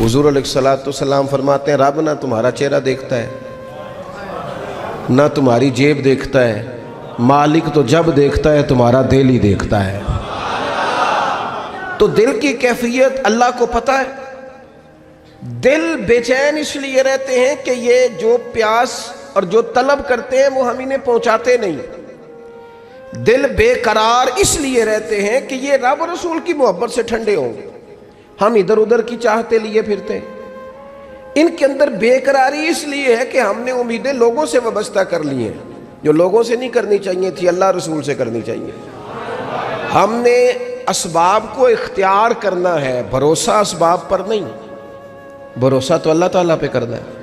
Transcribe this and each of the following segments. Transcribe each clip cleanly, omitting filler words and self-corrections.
حضور علیہ الصلوۃ والسلام فرماتے ہیں رب نہ تمہارا چہرہ دیکھتا ہے نہ تمہاری جیب دیکھتا ہے، مالک تو جب دیکھتا ہے تمہارا دل ہی دیکھتا ہے۔ تو دل کی کیفیت اللہ کو پتہ ہے۔ دل بے چین اس لیے رہتے ہیں کہ یہ جو پیاس اور جو طلب کرتے ہیں وہ ہم انہیں پہنچاتے نہیں۔ دل بے قرار اس لیے رہتے ہیں کہ یہ رب رسول کی محبت سے ٹھنڈے ہوں گے، ہم ادھر ادھر کی چاہتے لیے پھرتے ہیں۔ ان کے اندر بے قراری اس لیے ہے کہ ہم نے امیدیں لوگوں سے وابستہ کر لی ہیں، جو لوگوں سے نہیں کرنی چاہیے تھی، اللہ رسول سے کرنی چاہیے۔ ہم نے اسباب کو اختیار کرنا ہے، بھروسہ اسباب پر نہیں، بھروسہ تو اللہ تعالیٰ پہ کرنا ہے۔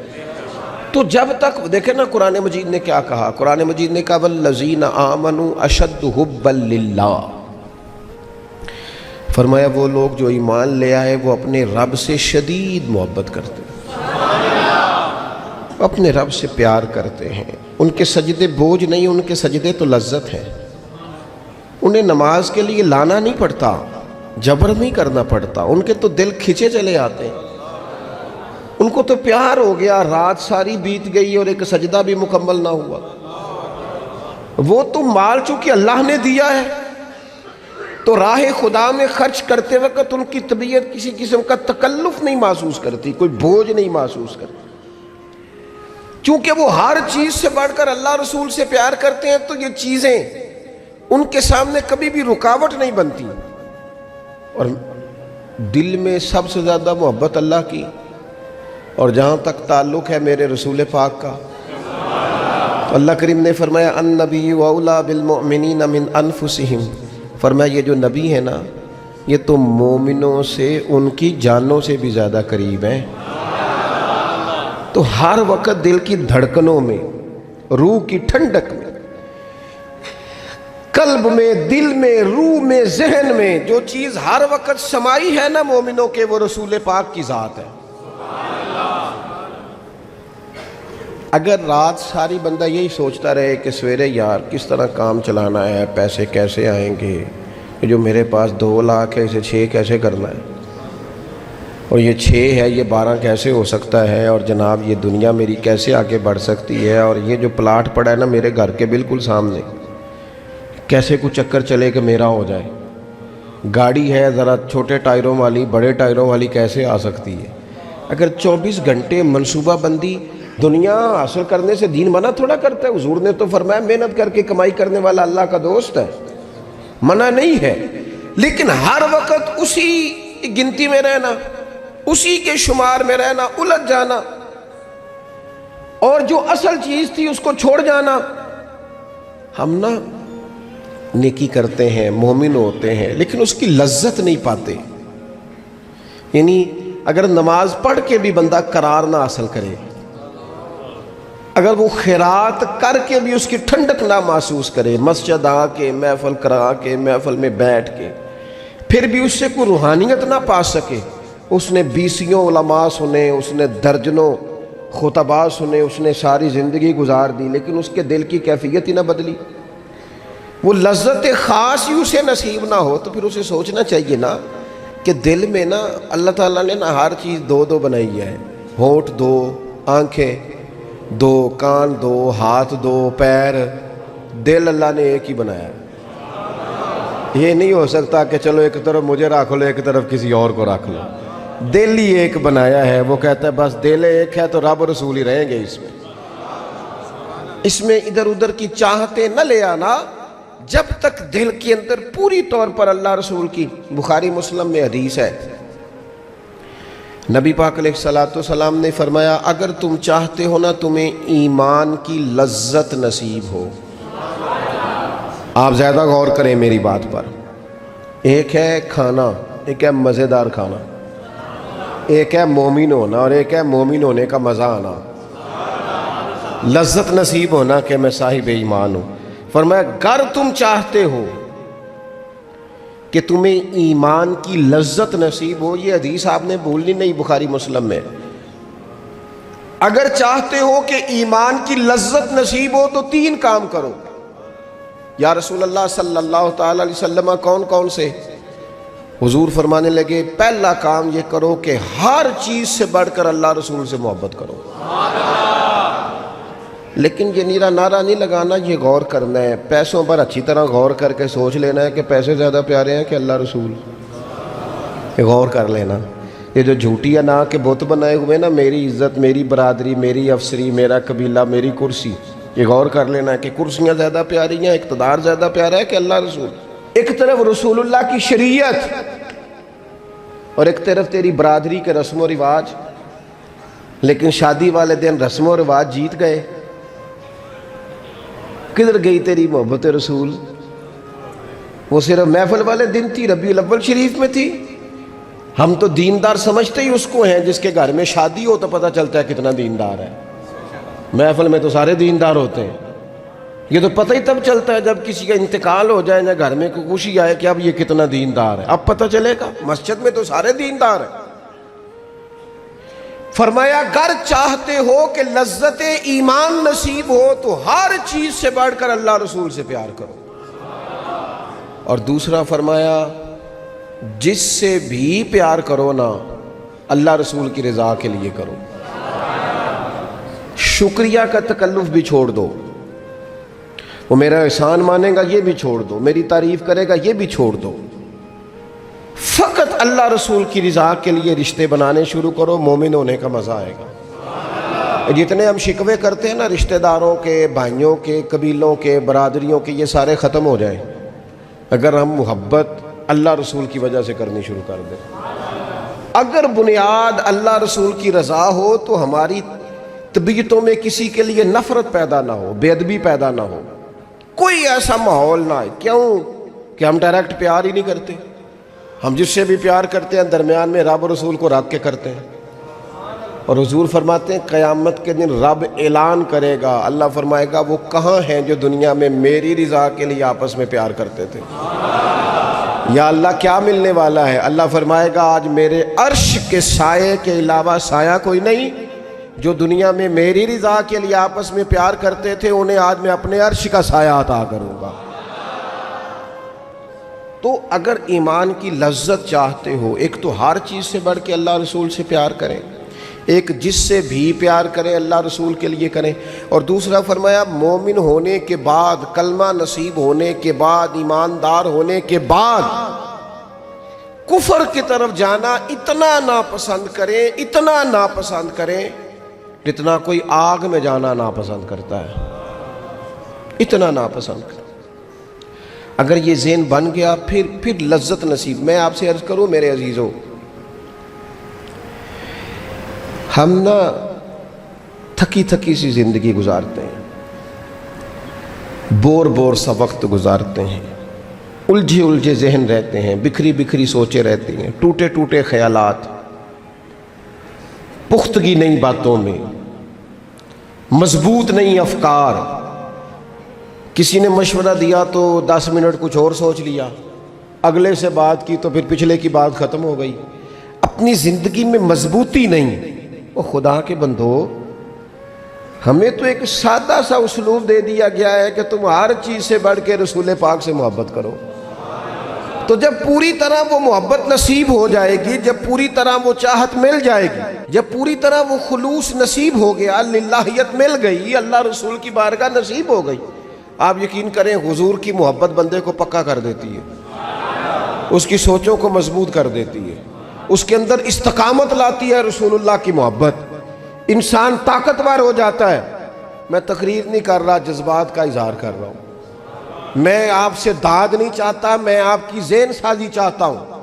تو جب تک دیکھیں نا قرآن مجید نے کیا کہا، قرآن مجید نے کہا والذین آمنوا اشد حبا للہ، فرمایا وہ لوگ جو ایمان لے آئے وہ اپنے رب سے شدید محبت کرتے ہیں، اپنے رب سے پیار کرتے ہیں۔ ان کے سجدے بوجھ نہیں، ان کے سجدے تو لذت ہیں۔ انہیں نماز کے لیے لانا نہیں پڑتا، جبر نہیں کرنا پڑتا، ان کے تو دل کھچے چلے آتے ہیں۔ ان کو تو پیار ہو گیا، رات ساری بیت گئی اور ایک سجدہ بھی مکمل نہ ہوا۔ وہ تو مال چونکہ اللہ نے دیا ہے تو راہ خدا میں خرچ کرتے وقت ان کی طبیعت کسی قسم کا تکلف نہیں محسوس کرتی، کوئی بوجھ نہیں محسوس کرتی، چونکہ وہ ہر چیز سے بڑھ کر اللہ رسول سے پیار کرتے ہیں۔ تو یہ چیزیں ان کے سامنے کبھی بھی رکاوٹ نہیں بنتی۔ اور دل میں سب سے زیادہ محبت اللہ کی، اور جہاں تک تعلق ہے میرے رسول پاک کا، تو اللہ کریم نے فرمایا النبی اولیٰ بالمؤمنین من انفسہم، فرمایا یہ جو نبی ہے نا یہ تو مومنوں سے ان کی جانوں سے بھی زیادہ قریب ہیں۔ تو ہر وقت دل کی دھڑکنوں میں، روح کی ٹھنڈک میں، قلب میں، دل میں، روح میں، ذہن میں جو چیز ہر وقت سمائی ہے نا مومنوں کے، وہ رسول پاک کی ذات ہے۔ اگر رات ساری بندہ یہی سوچتا رہے کہ سویرے یار کس طرح کام چلانا ہے، پیسے کیسے آئیں گے، جو میرے پاس 2 لاکھ ہے اسے 6 کیسے کرنا ہے، اور یہ 6 ہے یہ 12 کیسے ہو سکتا ہے، اور جناب یہ دنیا میری کیسے آگے بڑھ سکتی ہے، اور یہ جو پلاٹ پڑا ہے نا میرے گھر کے بالکل سامنے کیسے کچھ چکر چلے کہ میرا ہو جائے، گاڑی ہے ذرا چھوٹے ٹائروں والی بڑے ٹائروں والی کیسے آ سکتی ہے۔ اگر 24 گھنٹے منصوبہ بندی دنیا حاصل کرنے سے دین منع تھوڑا کرتا ہے۔ حضور نے تو فرمایا محنت کر کے کمائی کرنے والا اللہ کا دوست ہے، منع نہیں ہے، لیکن ہر وقت اسی گنتی میں رہنا، اسی کے شمار میں رہنا، الجھ جانا، اور جو اصل چیز تھی اس کو چھوڑ جانا۔ ہم نا نیکی کرتے ہیں، مومن ہوتے ہیں، لیکن اس کی لذت نہیں پاتے۔ یعنی اگر نماز پڑھ کے بھی بندہ قرار نہ حاصل کرے، اگر وہ خیرات کر کے بھی اس کی ٹھنڈک نہ محسوس کرے، مسجد آ کے، محفل کرا کے، محفل میں بیٹھ کے، پھر بھی اس سے کوئی روحانیت نہ پا سکے، اس نے 20 علماء سنے، اس نے درجنوں خطباء سنے، اس نے ساری زندگی گزار دی، لیکن اس کے دل کی کیفیت ہی نہ بدلی، وہ لذت خاص ہی اسے نصیب نہ ہو، تو پھر اسے سوچنا چاہیے نا کہ دل میں نا اللہ تعالیٰ نے نا ہر چیز 2 بنائی ہے، ہونٹ 2، آنکھیں 2، کان 2، ہاتھ 2، پیر، دل اللہ نے ایک ہی بنایا ہے۔ یہ نہیں ہو سکتا کہ چلو ایک طرف مجھے رکھ لو ایک طرف کسی اور کو رکھ لو، دل ہی ایک بنایا ہے۔ وہ کہتا ہے بس دل ایک ہے تو رب رسول ہی رہیں گے اس میں ادھر ادھر کی چاہتے نہ لے آنا، جب تک دل کے اندر پوری طور پر اللہ رسول کی۔ بخاری مسلم میں حدیث ہے، نبی پاک علیہ الصلوۃ والسلام نے فرمایا اگر تم چاہتے ہو نا تمہیں ایمان کی لذت نصیب ہو، آپ زیادہ غور کریں میری بات پر، ایک ہے کھانا، ایک ہے مزیدار کھانا، ایک ہے مومن ہونا اور ایک ہے مومن ہونے کا مزہ آنا، لذت نصیب ہونا کہ میں صاحب ایمان ہوں۔ فرمایا اگر تم چاہتے ہو کہ تمہیں ایمان کی لذت نصیب ہو، یہ حدیث آپ نے بھولنی نہیں، بخاری مسلم میں، اگر چاہتے ہو کہ ایمان کی لذت نصیب ہو تو 3 کام کرو۔ یا رسول اللہ صلی اللہ تعالی علیہ وسلم کون کون سے؟ حضور فرمانے لگے پہلا کام یہ کرو کہ ہر چیز سے بڑھ کر اللہ رسول سے محبت کرو. لیکن یہ نیرا نعرہ نہیں لگانا، یہ غور کرنا ہے، پیسوں پر اچھی طرح غور کر کے سوچ لینا ہے کہ پیسے زیادہ پیارے ہیں کہ اللہ رسول. یہ غور کر لینا. یہ جو جھوٹی انا کے بت بنائے ہوئے نا، میری عزت، میری برادری، میری افسری، میرا قبیلہ، میری کرسی، یہ غور کر لینا ہے کہ کرسیاں زیادہ پیاری ہیں، اقتدار زیادہ پیارا ہے کہ اللہ رسول. ایک طرف رسول اللہ کی شریعت اور ایک طرف تیری برادری کے رسم و رواج. لیکن شادی والے دن رسم و رواج جیت گئے. کدھر گئی تیری محبت رسول؟ وہ صرف محفل والے دن تھی، ربیع الاول شریف میں تھی. ہم تو دیندار سمجھتے ہی اس کو ہیں جس کے گھر میں شادی ہو تو پتہ چلتا ہے کتنا دیندار ہے. محفل میں تو سارے دیندار ہوتے ہیں. یہ تو پتہ ہی تب چلتا ہے جب کسی کا انتقال ہو جائے، نہ گھر میں کوئی خوشی آئے کہ اب یہ کتنا دیندار ہے. اب پتہ چلے گا. مسجد میں تو سارے دیندار ہیں. فرمایا اگر چاہتے ہو کہ لذت ایمان نصیب ہو تو ہر چیز سے بڑھ کر اللہ رسول سے پیار کرو. اور دوسرا فرمایا جس سے بھی پیار کرو نا، اللہ رسول کی رضا کے لیے کرو. شکریہ کا تکلف بھی چھوڑ دو. وہ میرا احسان مانے گا یہ بھی چھوڑ دو، میری تعریف کرے گا یہ بھی چھوڑ دو. فقط اللہ رسول کی رضا کے لیے رشتے بنانے شروع کرو. مومن ہونے کا مزہ آئے گا. جتنے ہم شکوے کرتے ہیں نا رشتہ داروں کے، بھائیوں کے، قبیلوں کے، برادریوں کے، یہ سارے ختم ہو جائیں اگر ہم محبت اللہ رسول کی وجہ سے کرنی شروع کر دیں. اگر بنیاد اللہ رسول کی رضا ہو تو ہماری طبیعتوں میں کسی کے لیے نفرت پیدا نہ ہو، بے ادبی پیدا نہ ہو، کوئی ایسا ماحول نہ ہے. کیوں کہ ہم ڈائریکٹ پیار ہی نہیں کرتے. ہم جس سے بھی پیار کرتے ہیں درمیان میں رب رسول کو رکھ کے کرتے ہیں. اور حضور فرماتے ہیں قیامت کے دن رب اعلان کرے گا، اللہ فرمائے گا وہ کہاں ہیں جو دنیا میں میری رضا کے لیے آپس میں پیار کرتے تھے. یا اللہ کیا ملنے والا ہے؟ اللہ فرمائے گا آج میرے عرش کے سائے کے علاوہ سایہ کوئی نہیں. جو دنیا میں میری رضا کے لیے آپس میں پیار کرتے تھے انہیں آج میں اپنے عرش کا سایہ عطا کروں گا. تو اگر ایمان کی لذت چاہتے ہو، ایک تو ہر چیز سے بڑھ کے اللہ رسول سے پیار کریں، ایک جس سے بھی پیار کریں اللہ رسول کے لیے کریں. اور دوسرا فرمایا مومن ہونے کے بعد، کلمہ نصیب ہونے کے بعد، ایماندار ہونے کے بعد کفر کی طرف جانا اتنا ناپسند کریں، اتنا ناپسند کریں جتنا کوئی آگ میں جانا ناپسند کرتا ہے. اتنا ناپسند کریں. اگر یہ ذہن بن گیا پھر لذت نصیب. میں آپ سے عرض کروں میرے عزیزوں، ہم نا تھکی تھکی سی زندگی گزارتے ہیں، بور سا وقت گزارتے ہیں، الجھے ذہن رہتے ہیں، بکھری سوچیں رہتی ہیں، ٹوٹے خیالات، پختگی نہیں باتوں میں، مضبوط نہیں افکار. کسی نے مشورہ دیا تو 10 منٹ کچھ اور سوچ لیا، اگلے سے بات کی تو پھر پچھلے کی بات ختم ہو گئی. اپنی زندگی میں مضبوطی نہیں. وہ خدا کے بندو، ہمیں تو ایک سادہ سا اسلوب دے دیا گیا ہے کہ تم ہر چیز سے بڑھ کے رسول پاک سے محبت کرو. تو جب پوری طرح وہ محبت نصیب ہو جائے گی، جب پوری طرح وہ چاہت مل جائے گی، جب پوری طرح وہ خلوص نصیب ہو گیا، للہیت مل گئی، اللہ رسول کی بارگاہ نصیب ہو گئی، آپ یقین کریں حضور کی محبت بندے کو پکا کر دیتی ہے، اس کی سوچوں کو مضبوط کر دیتی ہے، اس کے اندر استقامت لاتی ہے. رسول اللہ کی محبت انسان طاقتور ہو جاتا ہے. میں تقریر نہیں کر رہا، جذبات کا اظہار کر رہا ہوں. میں آپ سے داد نہیں چاہتا، میں آپ کی ذہن سازی چاہتا ہوں.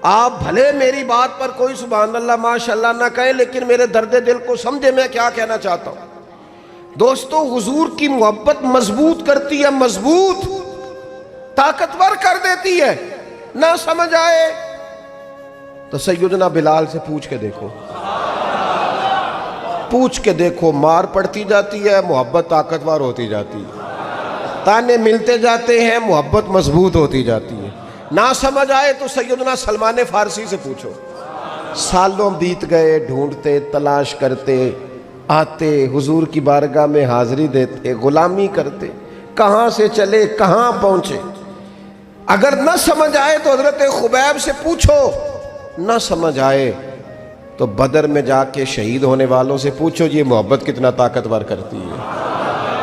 آپ بھلے میری بات پر کوئی سبحان اللہ ماشاءاللہ نہ کہیں، لیکن میرے درد دل کو سمجھے میں کیا کہنا چاہتا ہوں. دوستو حضور کی محبت مضبوط کرتی ہے، مضبوط طاقتور کر دیتی ہے. نہ سمجھ آئے تو سیدنا بلال سے پوچھ کے دیکھو، مار پڑتی جاتی ہے، محبت طاقتور ہوتی جاتی ہے، تانے ملتے جاتے ہیں، محبت مضبوط ہوتی جاتی ہے. نہ سمجھ آئے تو سیدنا سلمان فارسی سے پوچھو. سالوں بیت گئے، ڈھونڈتے، تلاش کرتے، آتے حضور کی بارگاہ میں حاضری دیتے، غلامی کرتے، کہاں سے چلے کہاں پہنچے. اگر نہ سمجھ آئے تو حضرت خبیب سے پوچھو، نہ سمجھ آئے تو بدر میں جا کے شہید ہونے والوں سے پوچھو یہ محبت کتنا طاقتور کرتی ہے۔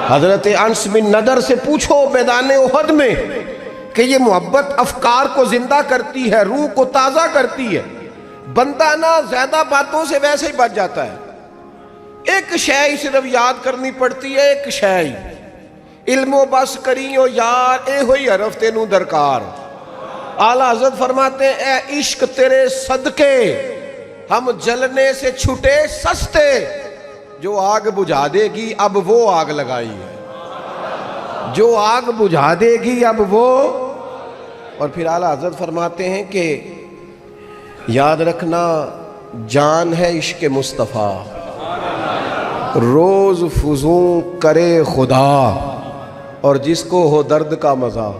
حضرت انس بن نضر سے پوچھو میدان احد میں کہ یہ محبت افکار کو زندہ کرتی ہے، روح کو تازہ کرتی ہے۔ بندہ نہ زیادہ باتوں سے ویسے ہی بچ جاتا ہے، ایک شے صرف یاد کرنی پڑتی ہے، ایک شے علم و بس کریو یار اے ہوئی حرف تینوں درکار۔ اعلیٰ حضرت فرماتے ہیں اے عشق تیرے صدقے ہم جلنے سے چھٹے سستے، جو آگ بجھا دے گی اب وہ آگ لگائی ہے، جو آگ بجھا دے گی اب وہ۔ اور پھر اعلیٰ حضرت فرماتے ہیں کہ یاد رکھنا جان ہے عشق مصطفیٰ، روز فضوں کرے خدا، اور جس کو ہو درد کا مزہ،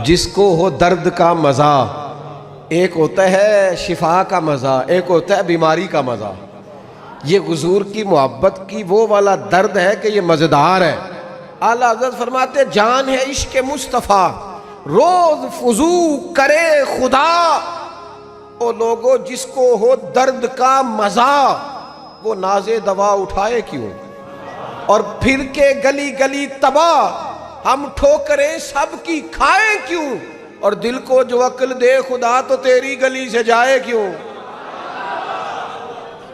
جس کو ہو درد کا مزہ، ایک ہوتا ہے شفا کا مزہ، ایک ہوتا ہے بیماری کا مزہ۔ یہ حضور کی محبت کی وہ والا درد ہے کہ یہ مزیدار ہے۔ اعلیٰ حضرت فرماتے جان ہے عشق مصطفیٰ، روز فضو کرے خدا، او لوگو جس کو ہو درد کا مزہ، وہ ناز دوا اٹھائے کیوں، اور پھر کے گلی گلی تباہ ہم ٹھوکریں سب کی کھائیں کیوں، اور دل کو جو عقل دے خدا تو تیری گلی سے جائے کیوں،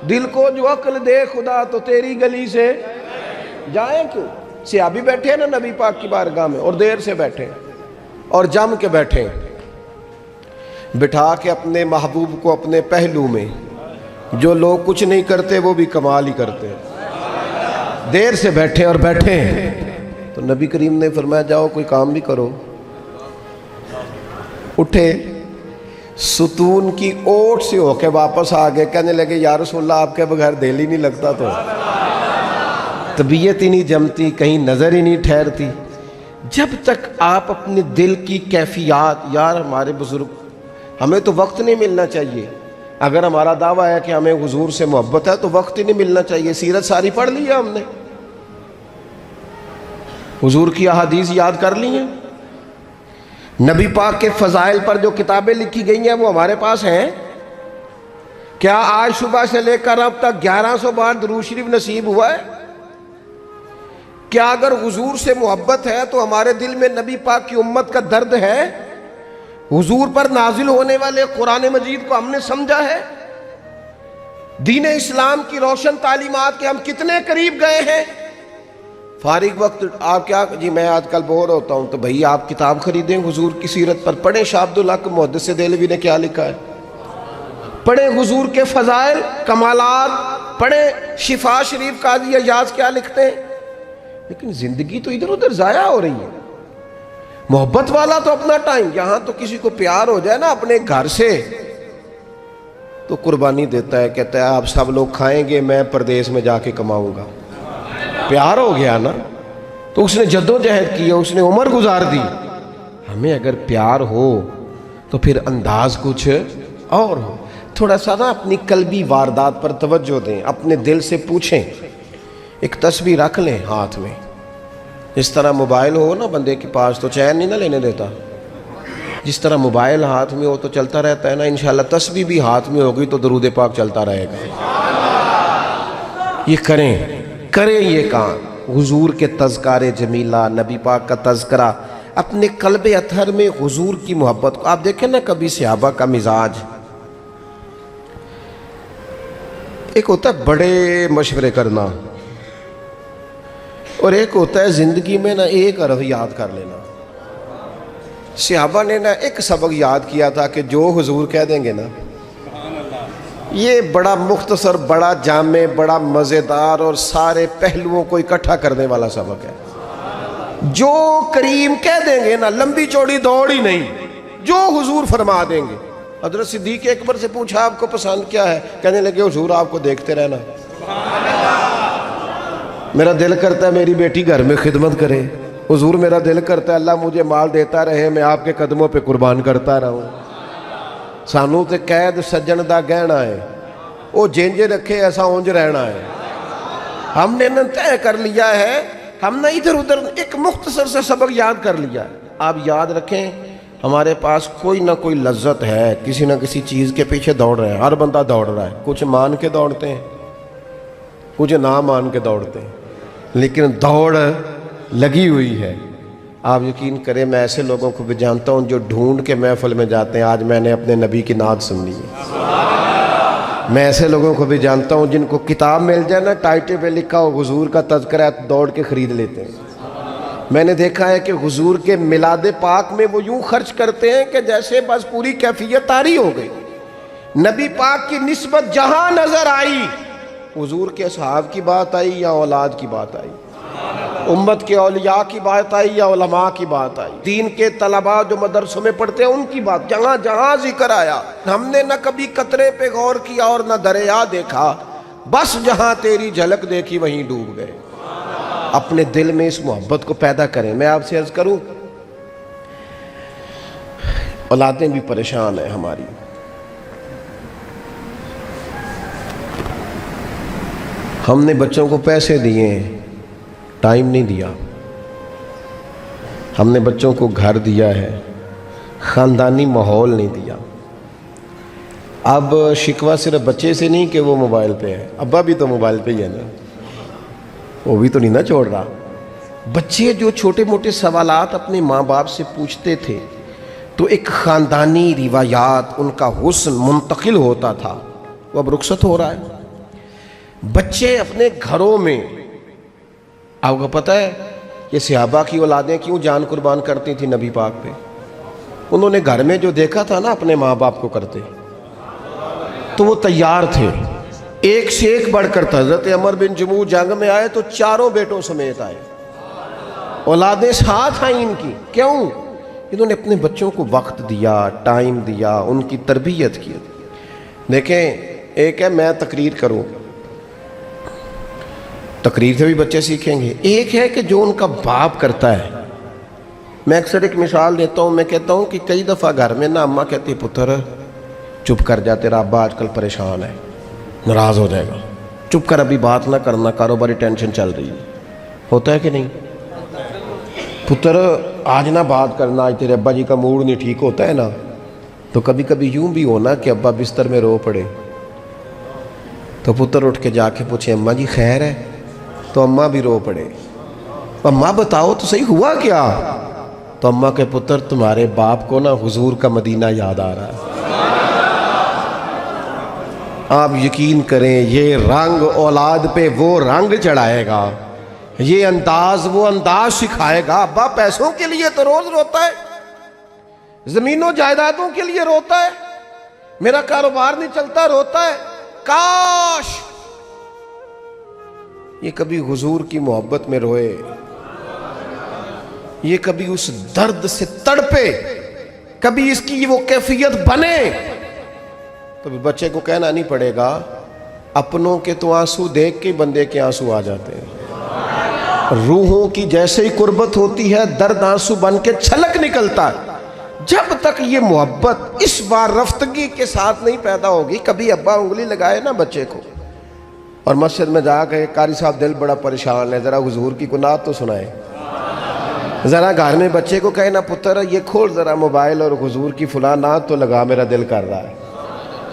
دل کو جو عقل دے خدا تو تیری گلی سے جائے کیوں۔ صحابی بیٹھے نا نبی پاک کی بارگاہ میں، اور دیر سے بیٹھے اور جم کے بیٹھے، بٹھا کے اپنے محبوب کو اپنے پہلو میں، جو لوگ کچھ نہیں کرتے وہ بھی کمال ہی کرتے، دیر سے بیٹھے اور بیٹھے ہیں تو نبی کریم نے فرمایا جاؤ کوئی کام بھی کرو۔ اٹھے، ستون کی اوٹ سے ہو کے واپس آگے، کہنے لگے یا رسول اللہ آپ کے بغیر دل ہی نہیں لگتا، تو طبیعت ہی نہیں جمتی، کہیں نظر ہی نہیں ٹھہرتی۔ جب تک آپ اپنے دل کی کیفیات، یار ہمارے بزرگ، ہمیں تو وقت نہیں ملنا چاہیے، اگر ہمارا دعویٰ ہے کہ ہمیں حضور سے محبت ہے تو وقت ہی نہیں ملنا چاہیے۔ سیرت ساری پڑھ لی ہے ہم نے، حضور کی احادیث یاد کر لی ہیں، نبی پاک کے فضائل پر جو کتابیں لکھی گئی ہیں وہ ہمارے پاس ہیں۔ کیا آج صبح سے لے کر اب تک 1100 بار درود شریف نصیب ہوا ہے؟ کیا اگر حضور سے محبت ہے تو ہمارے دل میں نبی پاک کی امت کا درد ہے؟ حضور پر نازل ہونے والے قرآن مجید کو ہم نے سمجھا ہے؟ دین اسلام کی روشن تعلیمات کے ہم کتنے قریب گئے ہیں؟ فارغ وقت آپ کیا جی میں آج کل بور ہوتا ہوں تو بھئی آپ کتاب خریدیں حضور کی سیرت پر، پڑھیں شاہ عبدالحق محدث دہلوی نے کیا لکھا ہے، پڑھیں حضور کے فضائل کمالات، پڑھیں شفا شریف قاضی اعجاز کیا لکھتے ہیں۔ لیکن زندگی تو ادھر ادھر ضائع ہو رہی ہے۔ محبت والا تو اپنا ٹائم، یہاں تو کسی کو پیار ہو جائے نا اپنے گھر سے تو قربانی دیتا ہے، کہتا ہے آپ سب لوگ کھائیں گے میں پردیس میں جا کے کماؤں گا۔ پیار ہو گیا نا تو اس نے جدوجہد کی، اس نے عمر گزار دی۔ ہمیں اگر پیار ہو تو پھر انداز کچھ اور ہو۔ تھوڑا سا نا اپنی قلبی واردات پر توجہ دیں، اپنے دل سے پوچھیں، ایک تسبیح رکھ لیں ہاتھ میں، جس طرح موبائل ہو نا بندے کے پاس تو چین نہیں نہ لینے دیتا، جس طرح موبائل ہاتھ میں ہو تو چلتا رہتا ہے نا، انشاءاللہ تسبیح بھی ہاتھ میں ہوگی تو درود پاک چلتا رہے گا۔ یہ کریں یہ کام، حضور کے تذکار جمیلہ، نبی پاک کا تذکرہ، اپنے قلب اطہر میں حضور کی محبت کو۔ آپ دیکھیں نا کبھی صحابہ کا مزاج، ایک ہوتا ہے بڑے مشورے کرنا اور ایک ہوتا ہے زندگی میں نا ایک حرف یاد کر لینا۔ صحابہ نے نا ایک سبق یاد کیا تھا کہ جو حضور کہہ دیں گے نا، یہ بڑا مختصر، بڑا جامع، بڑا مزیدار اور سارے پہلوؤں کو اکٹھا کرنے والا سبق ہے۔ جو کریم کہہ دیں گے نا، لمبی چوڑی دوڑ ہی نہیں، جو حضور فرما دیں گے۔ حضرت صدیق اکبر سے پوچھا آپ کو پسند کیا ہے؟ کہنے لگے حضور آپ کو دیکھتے رہنا، میرا دل کرتا ہے میری بیٹی گھر میں خدمت کرے، حضور میرا دل کرتا ہے اللہ مجھے مال دیتا رہے، میں آپ کے قدموں پہ قربان کرتا رہوں۔ سانو تے قید سجن دا گہنا ہے، وہ جینج رکھے ایسا اونج رہنا ہے۔ ہم نے نہ طے کر لیا ہے، ہم نے ادھر ادھر ایک مختصر سے سبق یاد کر لیا ہے۔ آپ یاد رکھیں ہمارے پاس کوئی نہ کوئی لذت ہے، کسی نہ کسی چیز کے پیچھے دوڑ رہے ہیں، ہر بندہ دوڑ رہا ہے، کچھ مان کے دوڑتے ہیں، کچھ نہ مان کے دوڑتے ہیں، لیکن دوڑ لگی ہوئی ہے۔ آپ یقین کریں میں ایسے لوگوں کو بھی جانتا ہوں جو ڈھونڈ کے محفل میں جاتے ہیں، آج میں نے اپنے نبی کی نعت سننی ہے۔ میں ایسے لوگوں کو بھی جانتا ہوں جن کو کتاب مل جائے نا، ٹائٹل پہ لکھا ہو حضور کا تذکرہ ہے، دوڑ کے خرید لیتے ہیں۔ میں نے دیکھا ہے کہ حضور کے میلاد پاک میں وہ یوں خرچ کرتے ہیں کہ جیسے بس پوری کیفیت طاری ہو گئی۔ نبی پاک کی نسبت جہاں نظر آئی، حضور کے اصحاب کی بات آئی یا اولاد کی بات آئی، امت کے اولیاء کی بات آئی یا علماء کی بات آئی، دین کے طلباء جو مدرسوں میں پڑھتے ہیں ان کی بات، جہاں جہاں ذکر آیا ہم نے نہ کبھی قطرے پہ غور کیا اور نہ دریا دیکھا، بس جہاں تیری جھلک دیکھی وہیں ڈوب گئے۔ اپنے دل میں اس محبت کو پیدا کریں۔ میں آپ سے عرض کروں، اولادیں بھی پریشان ہیں ہماری، ہم نے بچوں کو پیسے دیے ہیں، ٹائم نہیں دیا، ہم نے بچوں کو گھر دیا ہے، خاندانی ماحول نہیں دیا۔ اب شکوہ صرف بچے سے نہیں کہ وہ موبائل پہ ہے، ابا بھی تو موبائل پہ ہی ہے نا، وہ بھی تو نہیں نا چھوڑ رہا۔ بچے جو چھوٹے موٹے سوالات اپنے ماں باپ سے پوچھتے تھے تو ایک خاندانی روایات، ان کا حسن منتقل ہوتا تھا، وہ اب رخصت ہو رہا ہے۔ بچے اپنے گھروں میں، آپ کو پتہ ہے یہ صحابہ کی اولادیں کیوں جان قربان کرتی تھی نبی پاک پہ؟ انہوں نے گھر میں جو دیکھا تھا نا اپنے ماں باپ کو کرتے تو وہ تیار تھے، ایک سے ایک بڑھ کر تھا۔ حضرت عمر بن جموح جنگ میں آئے تو چاروں بیٹوں سمیت آئے، اولادیں ساتھ آئیں ان کی، کیوں؟ انہوں نے اپنے بچوں کو وقت دیا، ٹائم دیا، ان کی تربیت کی۔ دیکھیں ایک ہے میں تقریر کروں، تقریر سے بھی بچے سیکھیں گے، ایک ہے کہ جو ان کا باپ کرتا ہے۔ میں اکثر ایک مثال دیتا ہوں، میں کہتا ہوں کہ کئی دفعہ گھر میں نا اماں کہتی پتر چپ کر جا، تیرا ابا آج کل پریشان ہے، ناراض ہو جائے گا، چپ کر، ابھی بات نہ کرنا، کاروباری ٹینشن چل رہی ہے۔ ہوتا ہے کہ نہیں؟ پتر آج نہ بات کرنا، آج تیرے ابا جی کا موڈ نہیں ٹھیک، ہوتا ہے نا؟ تو کبھی کبھی یوں بھی ہونا کہ ابا بستر میں رو پڑے تو پتر اٹھ کے جا کے پوچھے اماں جی خیر ہے، تو اماں بھی رو پڑے، اماں بتاؤ تو صحیح ہوا کیا؟ تو اماں کے پتر تمہارے باپ کو نا حضور کا مدینہ یاد آ رہا ہے۔ آپ یقین کریں یہ رنگ اولاد پہ وہ رنگ چڑھائے گا، یہ انداز وہ انداز سکھائے گا۔ ابا پیسوں کے لیے تو روز روتا ہے، زمینوں جائیدادوں کے لیے روتا ہے، میرا کاروبار نہیں چلتا روتا ہے، کاش یہ کبھی حضور کی محبت میں روئے، یہ کبھی اس درد سے تڑپے، کبھی اس کی وہ کیفیت بنے، تو بچے کو کہنا نہیں پڑے گا اپنوں کے تو آنسو دیکھ کے بندے کے آنسو آ جاتے ہیں۔ روحوں کی جیسے ہی قربت ہوتی ہے درد آنسو بن کے چھلک نکلتا ہے۔ جب تک یہ محبت اس بار رفتگی کے ساتھ نہیں پیدا ہوگی، کبھی ابا انگلی لگائے نا بچے کو اور مسجد میں جا کے قاری صاحب دل بڑا پریشان ہے، ذرا حضور کی نعت تو سنائے، ذرا گھر میں بچے کو کہے نا پتر یہ کھول ذرا موبائل اور حضور کی فلاں نعت تو لگا، میرا دل کر رہا ہے۔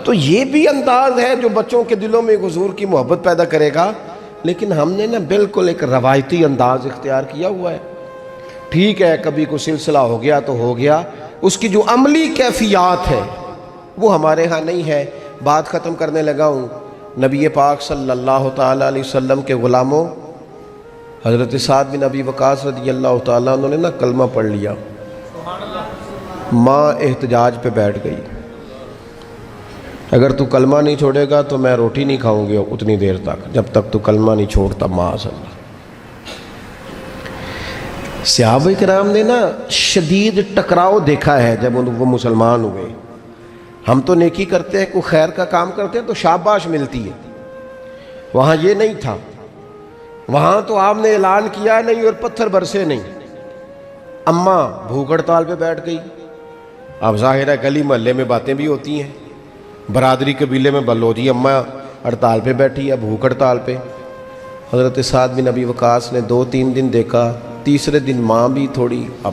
تو یہ بھی انداز ہے جو بچوں کے دلوں میں حضور کی محبت پیدا کرے گا۔ لیکن ہم نے نا بالکل ایک روایتی انداز اختیار کیا ہوا ہے۔ ٹھیک ہے کبھی کوئی سلسلہ ہو گیا تو ہو گیا، اس کی جو عملی کیفیات ہے وہ ہمارے ہاں نہیں ہے۔ بات ختم کرنے لگا ہوں، نبی پاک صلی اللہ تعالیٰ علیہ وسلم کے غلاموں حضرت سعد بن ابی وقاص رضی اللہ تعالیٰ انہوں نے نا کلمہ پڑھ لیا، ماں احتجاج پہ بیٹھ گئی، اگر تو کلمہ نہیں چھوڑے گا تو میں روٹی نہیں کھاؤں گی اتنی دیر تک جب تک تو کلمہ نہیں چھوڑتا ماں صلی۔ صحابہ کرام نے نا شدید ٹکراؤ دیکھا ہے جب وہ مسلمان ہوئے۔ ہم تو نیکی کرتے ہیں، کوئی خیر کا کام کرتے ہیں تو شاباش ملتی ہے، وہاں یہ نہیں تھا، وہاں تو آپ نے اعلان کیا نہیں اور پتھر برسے نہیں۔ اماں بھوک ہڑتال پہ بیٹھ گئی، اب ظاہر ہے گلی محلے میں باتیں بھی ہوتی ہیں، برادری قبیلے میں بلو جی اماں ہڑتال پہ بیٹھی ہے، بھوک ہڑتال پہ۔ حضرت سعد بن ابی وقاص نے 2-3 دن دیکھا، تیسرے دن ماں بھی تھوڑی اب